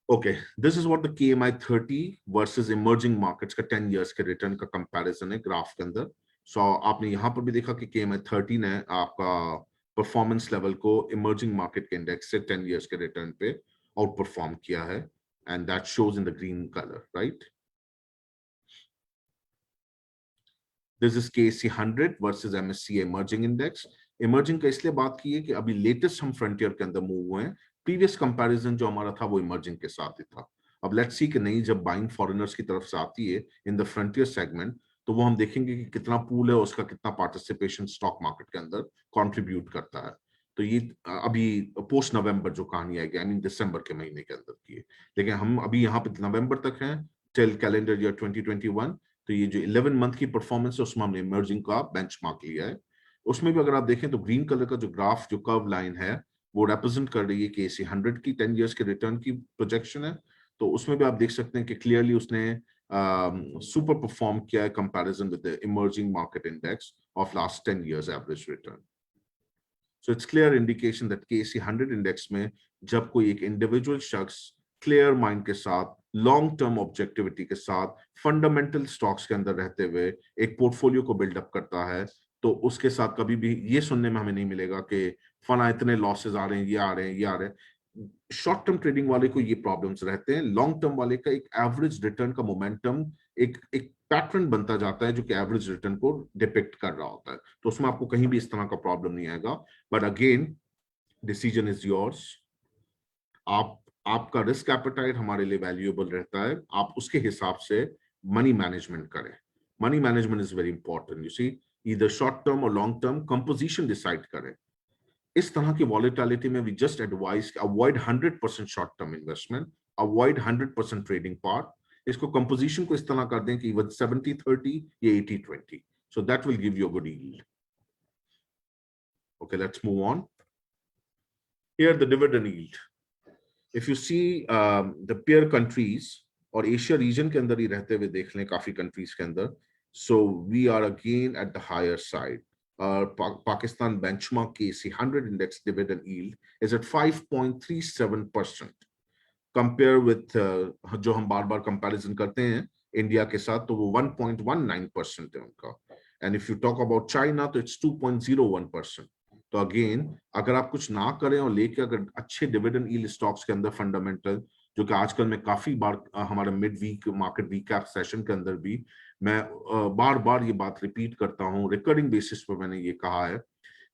Speaker 1: Okay, this is what the KMI 30 versus emerging markets का 10 years के return का comparison है graph के अंदर। So आपने यहाँ पर भी देखा कि KMI 30 ने आपका परफॉर्मेंस लेवल को इमर्जिंग मार्केट के इंडेक्स से 10 इयर्स के रिटर्न पे आउट परफॉर्म किया है, and that shows in the green colour, right. This is KSE 100 versus MSCI emerging index. Emerging का इसलिए बात की है कि अभी लेटेस्ट हम फ्रंटियर के अंदर मूव हुए हैं, प्रीवियस कंपैरिजन जो हमारा था वो इमर्जिंग के साथ ही था। अब लेट्स सी कि नहीं, जब बाइंग फॉरेनर्स की तरफ से आती है इन द फ्रंटियर सेगमेंट, तो वो हम देखेंगे कि कितना पूल है, उसका कितना पार्टिसिपेशन स्टॉक मार्केट के अंदर कंट्रीब्यूट करता है। तो ये अभी पोस्ट नवंबर जो कहानी आएगी, आई मीन दिसंबर के महीने के अंदर की है, लेकिन हम अभी यहाँ पे नवंबर तक हैं, टिल कैलेंडर ईयर 2021। तो ये जो 11 मंथ की परफॉर्मेंस है उसमें हमने इमर्जिंग का बेंचमार्क लिया है। उसमें भी अगर आप देखें तो ग्रीन कलर का जो ग्राफ, जो कर्व लाइन है, वो रिप्रेजेंट कर रही है कि KSE 100 की 10 इयर्स के रिटर्न की प्रोजेक्शन है। तो उसमें भी आप देख सकते हैं कि क्लियरली उसने सुपर परफॉर्म किया है comparison with the emerging market index of last 10 years average return. So it's clear indication that KSE 100 index में जब कोई एक इंडिविजुअल शख्स क्लियर माइंड के साथ, लॉन्ग टर्म ऑब्जेक्टिविटी के साथ, फंडामेंटल स्टॉक्स के अंदर रहते हुए एक पोर्टफोलियो को बिल्डअप करता है, तो उसके साथ कभी भी ये सुनने में हमें नहीं मिलेगा कि फना इतने लॉसेस आ रहे हैं, ये आ रहे हैं, ये आ रहे हैं। शॉर्ट टर्म ट्रेडिंग वाले को ये प्रॉब्लम्स रहते हैं। लॉन्ग टर्म वाले का एक एवरेज रिटर्न का मोमेंटम, एक एक पैटर्न बनता जाता है जो कि एवरेज रिटर्न को डिपिक्ट कर रहा होता है। तो उसमें आपको कहीं भी इस तरह का प्रॉब्लम नहीं आएगा। But again, decision is yours. आपका रिस्क एपेटाइट हमारे लिए वैल्यूएबल रहता है, आप उसके हिसाब से मनी मैनेजमेंट करें। Money management is very important. You see, either short term और लॉन्ग टर्म कंपोजिशन डिसाइड करें। इस तरह की वॉलेटिलिटी में we just advise avoid 100% short term investment, avoid 100% trading part. इसको कंपोजिशन को इस तरह कर दें कि इवन 70-30 या 80-20, so that will give you a good yield. Okay, let's move on. Here the dividend yield. If you see the peer countries और Asia region के अंदर ही रहते हुए देख लें काफी कंट्रीज के अंदर, so we are again at the higher side. Pakistan benchmark KSE 100 index dividend yield is at 5.37%. Compare with जो हम बार बार कंपैरिजन करते हैं इंडिया के साथ, तो वो 1.19% है उनका। And if you talk about China तो इट्स 2.01%। तो अगेन, अगर आप कुछ ना करें और लेके अगर अच्छे डिविडेंड यील्ड स्टॉक्स के अंदर फंडामेंटल, जो कि आजकल मैं काफी बार हमारे mid week market recap session के अंदर भी मैं बार बार ये बात रिपीट करता हूँ, रिकरिंग बेसिस पर मैंने ये कहा है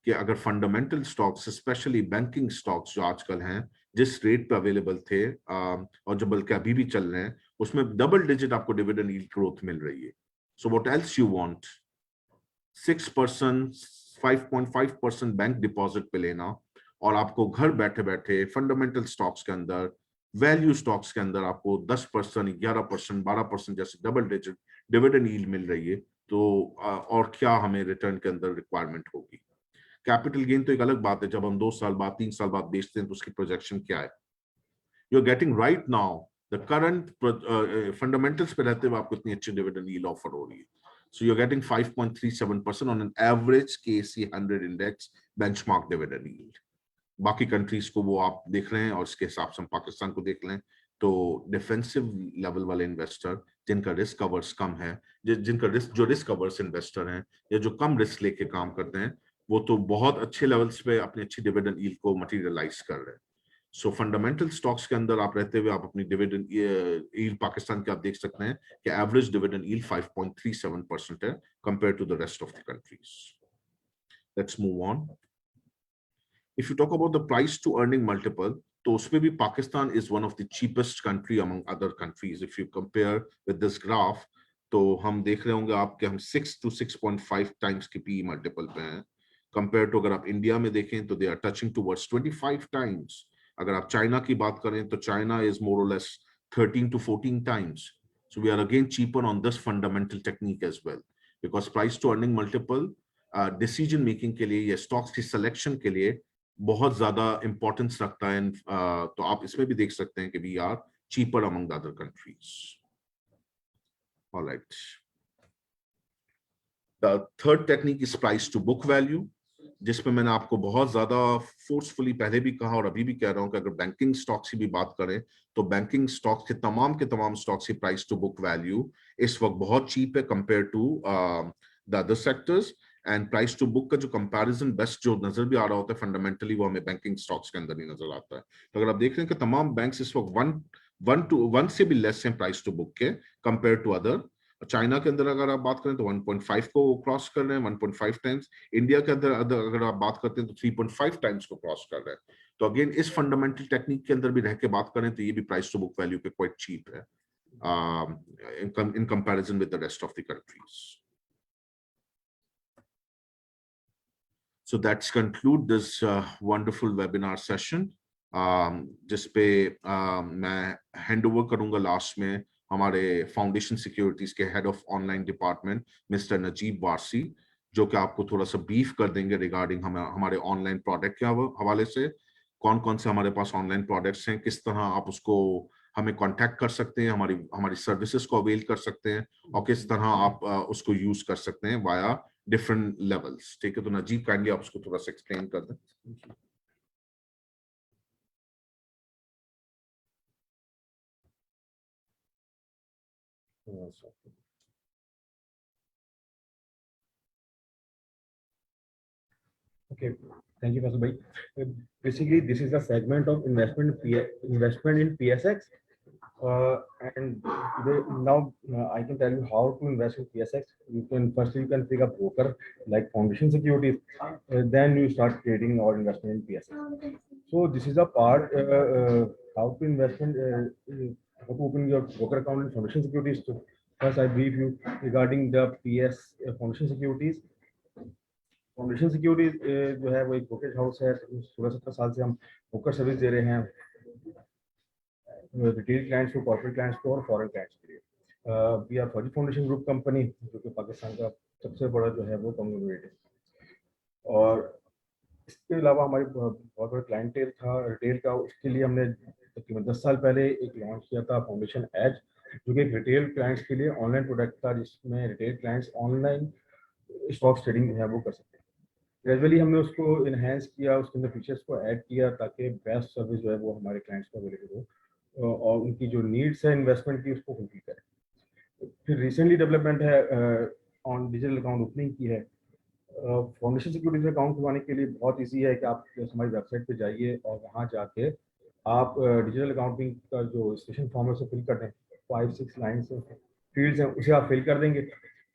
Speaker 1: कि अगर fundamental stocks, specially banking stocks जो आजकल हैं, जिस रेट पे अवेलेबल थे और जो बल्कि अभी भी चल रहे हैं, उसमें डबल डिजिट आपको डिविडेंड यील्ड ग्रोथ मिल रही है। So what else you want? 6%, 5.5% bank deposit पे लेना, और आपको घर बैठे बैठे फंडामेंटल स्टॉक्स के अंदर, वैल्यू स्टॉक्स के अंदर आपको 10%, 11%, 12% जैसे डबल डिजिट डिविडेंड यील्ड मिल रही है, तो और क्या हमें रिटर्न के अंदर रिक्वायरमेंट होगी? कैपिटल गेन तो एक अलग बात है, जब हम 2 साल बाद 3 साल बाद बेचते हैं तो उसकी प्रोजेक्शन क्या है? You are getting right now the current fundamentals पे रहते हुए आपको इतनी अच्छी डिविडेंड यील्ड ऑफर हो रही है। So you're getting 5.37% on an average KSE 100 index benchmark dividend yield. बाकी कंट्रीज को वो आप देख रहे हैं, और इसके हिसाब से हम पाकिस्तान को देख लें तो डिफेंसिव लेवल वाले इन्वेस्टर, जिनका रिस्क कवर्स कम है, जिनका रिस्क कवर्स इन्वेस्टर हैं, या जो कम रिस्क लेके काम करते हैं, वो तो बहुत अच्छे लेवल्स पे अपनी अच्छी डिविडेंड यील्ड को मटेरियलाइज कर रहे हैं। सो फंडामेंटल स्टॉक्स के अंदर आप रहते हुए आप अपनी डिविडेंड यील्ड पाकिस्तान के आप देख सकते हैं कि एवरेज डिविडेंड यील्ड 5.37% है compare to the rest of the countries. Let's move on. If you talk about the price to earning multiple, तो उसमें भी Pakistan is one of the cheapest country among other countries. If you compare with this graph, तो हम देख रहे होंगे आप कि हम 6 to 6.5 times की PE multiple पे हैं। Compared to अगर आप इंडिया में देखें तो they are touching towards 25 times. अगर आप चाइना की बात करें तो China is more or less 13 to 14 times. So we are again cheaper on this fundamental technique as well, because price to earning multiple decision making के लिए या stocks की सिलेक्शन के लिए बहुत ज्यादा इंपॉर्टेंस रखता है। तो आप इसमें भी देख सकते हैं कि we are cheaper among the other countries. Alright, the third technique is price to book value, जिसमें मैंने आपको बहुत ज्यादा फोर्सफुली पहले भी कहा और अभी भी कह रहा हूं कि अगर बैंकिंग स्टॉक्स की भी बात करें तो बैंकिंग स्टॉक्स के तमाम स्टॉक्स की प्राइस टू बुक वैल्यू इस वक्त बहुत चीप है compare to the other sectors. And price to book का जो कंपैरिजन बेस्ट जो नजर भी आ रहा होता है फंडामेंटली, वो हमें बैंकिंग स्टॉक्स के अंदर ही नजर आता है। तो अगर आप देख रहे हैं कि तमाम बैंक्स इस वक्त 1 से भी लेस हैं प्राइस टू बुक के कंपेयर टू अदर। चाइना के अंदर अगर आप बात करें तो 1.5 को क्रॉस कर रहे हैं, 1.5 टाइम्स। इंडिया के अंदर अगर आप बात करते हैं तो 3.5 टाइम्स को क्रॉस कर रहे हैं। तो अगेन इस फंडामेंटल टेक्निक के अंदर भी रह के बात करें तो ये भी प्राइस टू बुक वैल्यू पे क्वाइट चीप है in comparison with the rest of the countries. So that's conclude this wonderful webinar session. जिस पे मैं हैंड ओवर करूंगा लास्ट में हमारे फाउंडेशन सिक्योरिटीज के head of online department mister Najeeb Warsi, जो कि आपको थोड़ा सा ब्रीफ कर देंगे रिगार्डिंग हमारे ऑनलाइन प्रोडक्ट के हवाले से, कौन कौन से हमारे पास ऑनलाइन प्रोडक्ट्स हैं, किस तरह आप उसको हमें कांटेक्ट कर सकते हैं, हमारी सर्विसेज को अवेल कर सकते हैं, और किस तरह आप उसको यूज कर सकते हैं वाया डिफरेंट लेवल्स। ठीक है, तो नजीब काइंडली आप उसको थोड़ा सा एक्सप्लेन कर दें।
Speaker 2: Okay, thank you, Faisal bhai. Basically, this is a segment of investment in PSX, and now I can tell you how to invest in PSX. You can pick a broker like Foundation Securities, then you start trading or investment in PSX. So this is a part how to how to open your broker account in Foundation Securities. So first, I brief you regarding the Foundation Securities. Foundation securities जो है वो एक brokerage house है। 16-17 साल से हम broker service दे रहे हैं रिटेल क्लाइंट्स को, कॉर्पोरेट क्लाइंट्स को और फॉरेन क्लाइंट्स के लिए। वी आर फौजी फाउंडेशन ग्रुप कंपनी, जो कि पाकिस्तान का सबसे बड़ा जो है वो कंग्लोमरेट है। और इसके अलावा हमारी बहुत बड़ा क्लाइंटेल था रिटेल का, उसके लिए हमने तकरीबन 10 साल पहले एक लॉन्च किया था फाउंडेशन एज, जो कि एक रिटेल क्लाइंट्स के लिए ऑनलाइन प्रोडक्ट था, जिसमें retail clients online stock trading जो है वो कर सकते हैं। ग्रेजुअली हमने उसको इनहेंस किया, उसके अंदर फीचर्स को ऐड किया ताकि बेस्ट सर्विस जो है वो हमारे क्लाइंट्स को अवेलेबल हो और उनकी जो नीड्स है इन्वेस्टमेंट की उसको फुलफिल करें। फिर रिसेंटली डेवलपमेंट है ऑन डिजिटल अकाउंट ओपनिंग की है। फाउंडेशन सिक्योरिटीज अकाउंट खुलवाने के लिए बहुत ईजी है कि आप हमारी वेबसाइट पे जाइए और वहाँ जाके आप डिजिटल अकाउंटिंग का जो रजिस्ट्रेशन फॉर्म है उसे फिल कर दें। 5-6 लाइन्स फील्ड्स हैं, उसे आप फिल कर देंगे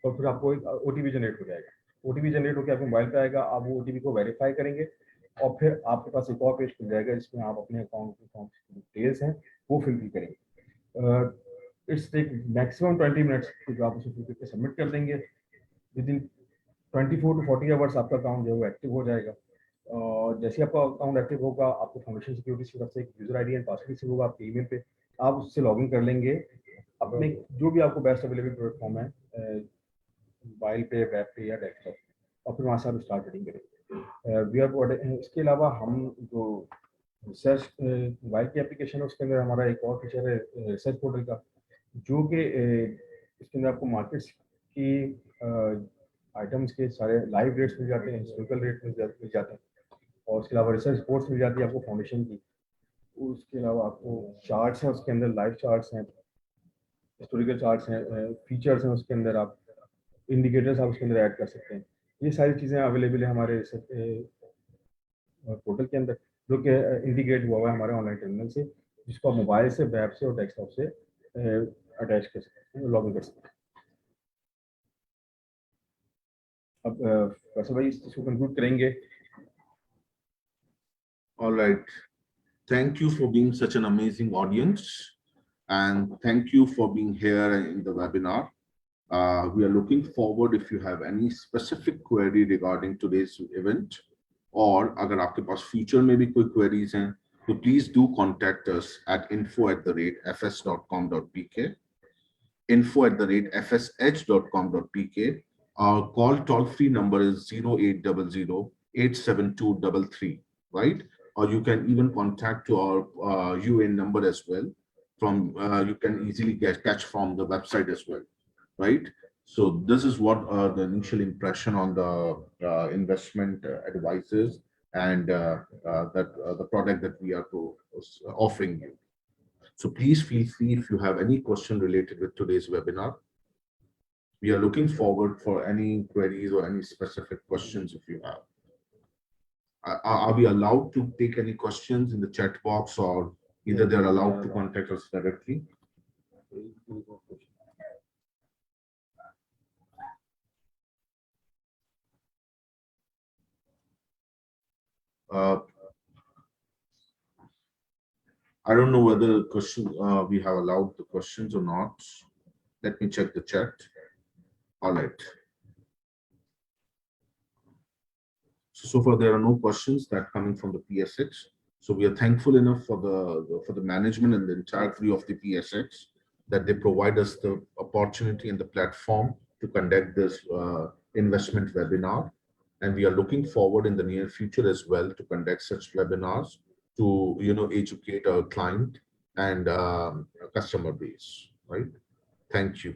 Speaker 2: और फिर आपको एक OTP जनरेट हो जाएगा। OTP जनरेट होकर आपके मोबाइल पे आएगा, आप वो OTP को वेरीफाई करेंगे और फिर आपके पास एक और पेज खुल जाएगा जिसमें आप अपने अकाउंट की डिटेल्स हैं वो फिल करेंगे। इट्स टेक मैक्सिमम 20 मिनट्स, जो आप उसे फिल करके सबमिट कर देंगे। विद इन 24 to 40 आवर्स आपका अकाउंट जो है वो एक्टिव हो जाएगा। और जैसे आपका अकाउंट एक्टिव होगा, आपको फाउंडेशन सिक्योरिटीज की तरफ से एक user ID and password receive होगा आपके ईमेल पे, आप उससे लॉगिन कर लेंगे अपने जो भी आपको बेस्ट अवेलेबल प्लेटफॉर्म है, मोबाइल पे, वेब पे या डेस्कटॉप, और फिर वहाँ से आप स्टार्ट ट्रेडिंग करेंगे। इसके अलावा हम जो रिसर्च मोबाइल की एप्लीकेशन है उसके अंदर हमारा एक और फीचर है रिसर्च पोर्टल का, जो कि इसके अंदर आपको मार्केट्स की आइटम्स के सारे लाइव रेट्स मिल जाते हैं, हिस्टोरिकल रेट मिल जाते हैं, और उसके अलावा रिसर्च रिपोर्ट्स मिल जाती है आपको फाउंडेशन की। उसके अलावा आपको चार्ट्स हैं, उसके अंदर लाइव चार्ट्स हैं, हिस्टोरिकल चार्ट्स हैं, फीचर्स हैं, उसके अंदर आप इंडिकेटर्स आप उसके अंदर ऐड कर सकते हैं। ये सारी चीज़ें अवेलेबल है हमारे पोर्टल के अंदर, जो कि इंटीग्रेट हुआ हुआ है हमारे ऑनलाइन टर्मिनल से, जिसको आप मोबाइल से, वेब से और डेस्कटॉप से अटैच कर सकते हैं, लॉग इन कर सकते हैं। अब वैसे भाई इसको कंक्लूड करेंगे।
Speaker 1: All right. Thank you for being such an amazing audience, and thank you for being here in the webinar. We are looking forward if you have any specific query regarding today's event, or अगर आपके पास future में भी कोई queries हैं, तो please do contact us at info@fs.com.pk, info@fsedge.com.pk. Our call toll-free number is 0800-872-33, right? Or you can even contact to our UN number as well. You can easily catch from the website as well, right? So this is what the initial impression on the investment advices and the product that we are offering you. So please feel free if you have any question related with today's webinar. We are looking forward for any queries or any specific questions if you have. Are we allowed to take any questions in the chat box, or either they're allowed to contact us directly? I don't know whether the question we have allowed the questions or not. Let me check the chat. All right. So far there are no questions that are coming from the PSX. So we are thankful enough for the management and the entire crew of the PSX that they provide us the opportunity and the platform to conduct this investment webinar. And we are looking forward in the near future as well to conduct such webinars to educate our client and customer base. Right. Thank you.